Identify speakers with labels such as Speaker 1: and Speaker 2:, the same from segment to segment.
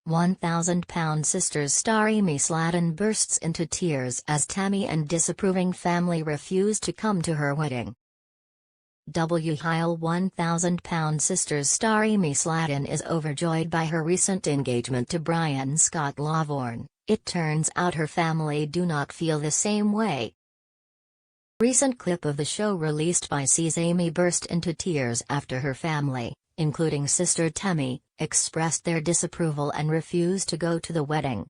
Speaker 1: 1,000-pound sisters star Amy Slaton bursts into tears as Tammy and disapproving family refuse to come to her wedding. WHILE 1,000-pound sisters star Amy Slaton is overjoyed by her recent engagement to Brian Scott Lawvorn, it turns out her family do not feel the same way. Recent clip of the show released by sees Amy burst into tears after her family, including sister Tammy, expressed their disapproval and refused to go to the wedding.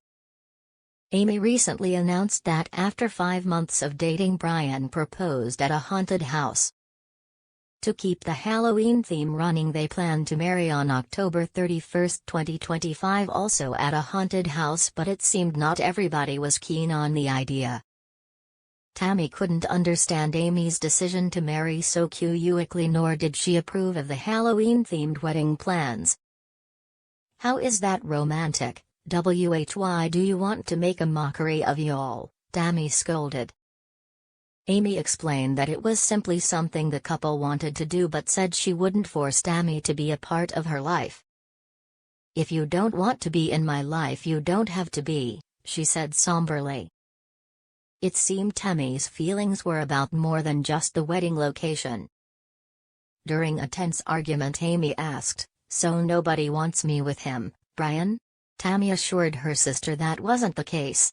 Speaker 1: Amy recently announced that after 5 months of dating, Brian proposed at a haunted house. To keep the Halloween theme running, they plan to marry on October 31, 2025, also at a haunted house, but it seemed not everybody was keen on the idea. Tammy couldn't understand Amy's decision to marry so quickly, nor did she approve of the Halloween-themed wedding plans. "How is that romantic? Why do you want to make a mockery of y'all?" Tammy scolded. Amy explained that it was simply something the couple wanted to do, but said she wouldn't force Tammy to be a part of her life. "If you don't want to be in my life, you don't have to be," she said somberly. It seemed Tammy's feelings were about more than just the wedding location. During a tense argument, Amy asked, "So nobody wants me with him, Brian?" Tammy assured her sister that wasn't the case.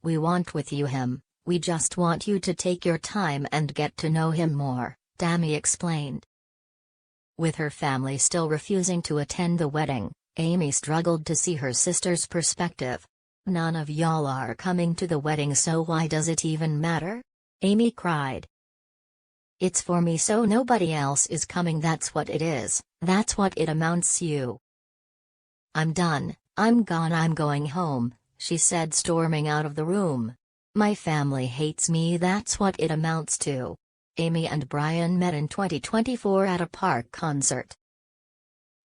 Speaker 1: "We want with you him, we just want you to take your time and get to know him more," Tammy explained. With her family still refusing to attend the wedding, Amy struggled to see her sister's perspective. "None of y'all are coming to the wedding, so why does it even matter?" Amy cried. "It's for me, so nobody else is coming, that's what it is, that's what it amounts to. I'm done, I'm gone, I'm going home," she said, storming out of the room. "My family hates me, that's what it amounts to." Amy and Brian met in 2024 at a park concert.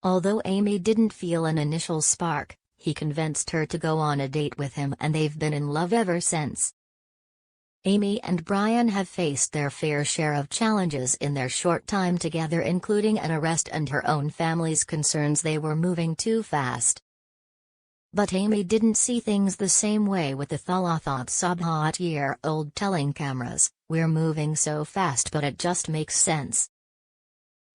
Speaker 1: Although Amy didn't feel an initial spark, he convinced her to go on a date with him, and they've been in love ever since. Amy and Brian have faced their fair share of challenges in their short time together, including an arrest and her own family's concerns they were moving too fast. But Amy didn't see things the same way, with the thought sub-8-year-old telling cameras, "We're moving so fast, but it just makes sense."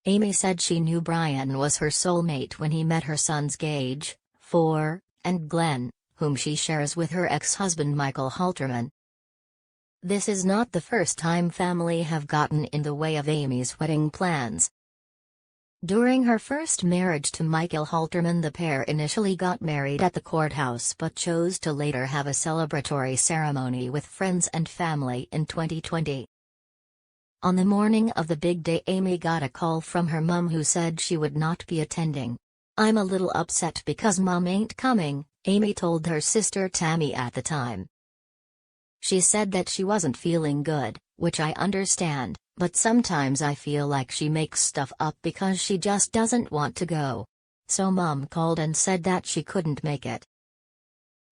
Speaker 1: Amy said she knew Brian was her soulmate when he met her sons Gage, 4, and Glenn, whom she shares with her ex-husband Michael Halterman. This is not the first time family have gotten in the way of Amy's wedding plans. During her first marriage to Michael Halterman, the pair initially got married at the courthouse but chose to later have a celebratory ceremony with friends and family in 2020. On the morning of the big day, Amy got a call from her mum who said she would not be attending. "I'm a little upset because Mum ain't coming," Amy told her sister Tammy at the time. She said that she wasn't feeling good, which I understand, but sometimes I feel like she makes stuff up because she just doesn't want to go. So Mum called and said that she couldn't make it.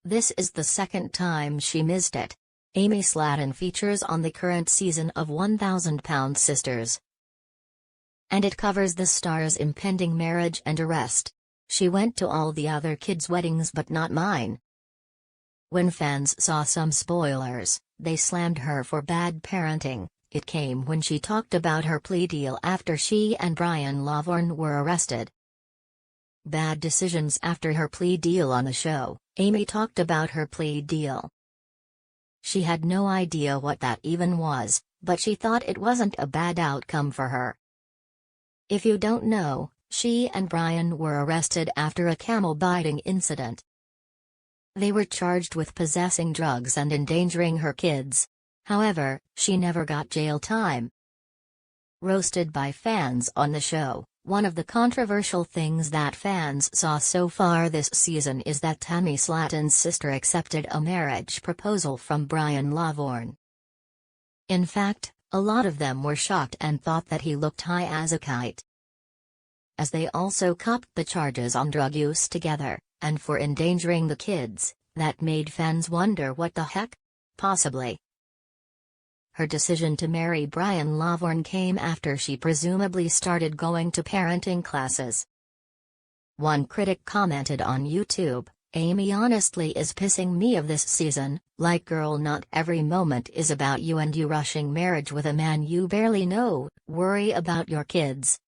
Speaker 1: This is the second time she missed it. Amy Slaton features on the current season of 1,000-pound sisters, and it covers the star's impending marriage and arrest. "She went to all the other kids' weddings but not mine." When fans saw some spoilers, they slammed her for bad parenting. It came when she talked about her plea deal after she and Brian Lawvorn were arrested. Bad decisions after her plea deal on the show. Amy talked about her plea deal. She had no idea what that even was, but she thought it wasn't a bad outcome for her. If you don't know, she and Brian were arrested after a camel biting incident. They were charged with possessing drugs and endangering her kids. However, she never got jail time. Roasted by fans on the show, one of the controversial things that fans saw so far this season is that Tammy Slaton's sister accepted a marriage proposal from Brian Lawvorn. In fact, a lot of them were shocked and thought that he looked high as a kite, as they also copped the charges on drug use together, and for endangering the kids. That made fans wonder, what the heck? Possibly. Her decision to marry Brian Lawvorn came after she presumably started going to parenting classes. One critic commented on YouTube, "Amy honestly is pissing me off this season, like girl, not every moment is about you and you rushing marriage with a man you barely know, worry about your kids.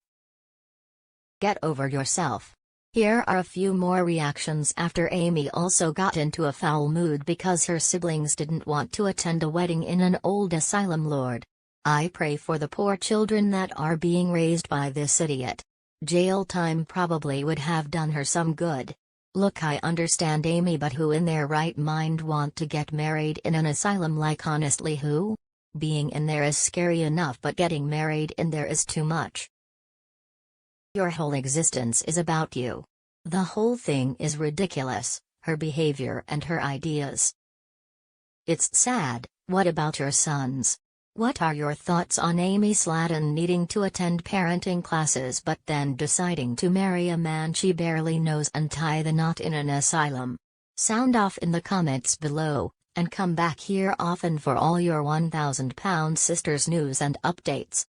Speaker 1: Get over yourself." Here are a few more reactions after Amy also got into a foul mood because her siblings didn't want to attend a wedding in an old asylum. "Lord, I pray for the poor children that are being raised by this idiot. Jail time probably would have done her some good. Look, I understand Amy, but who in their right mind want to get married in an asylum? Like, honestly, who? Being in there is scary enough, but getting married in there is too much. Your whole existence is about you. The whole thing is ridiculous, her behavior and her ideas. It's sad." What about your sons? What are your thoughts on Amy Slaton needing to attend parenting classes but then deciding to marry a man she barely knows and tie the knot in an asylum? Sound off in the comments below, and come back here often for all your £1,000 sisters news and updates.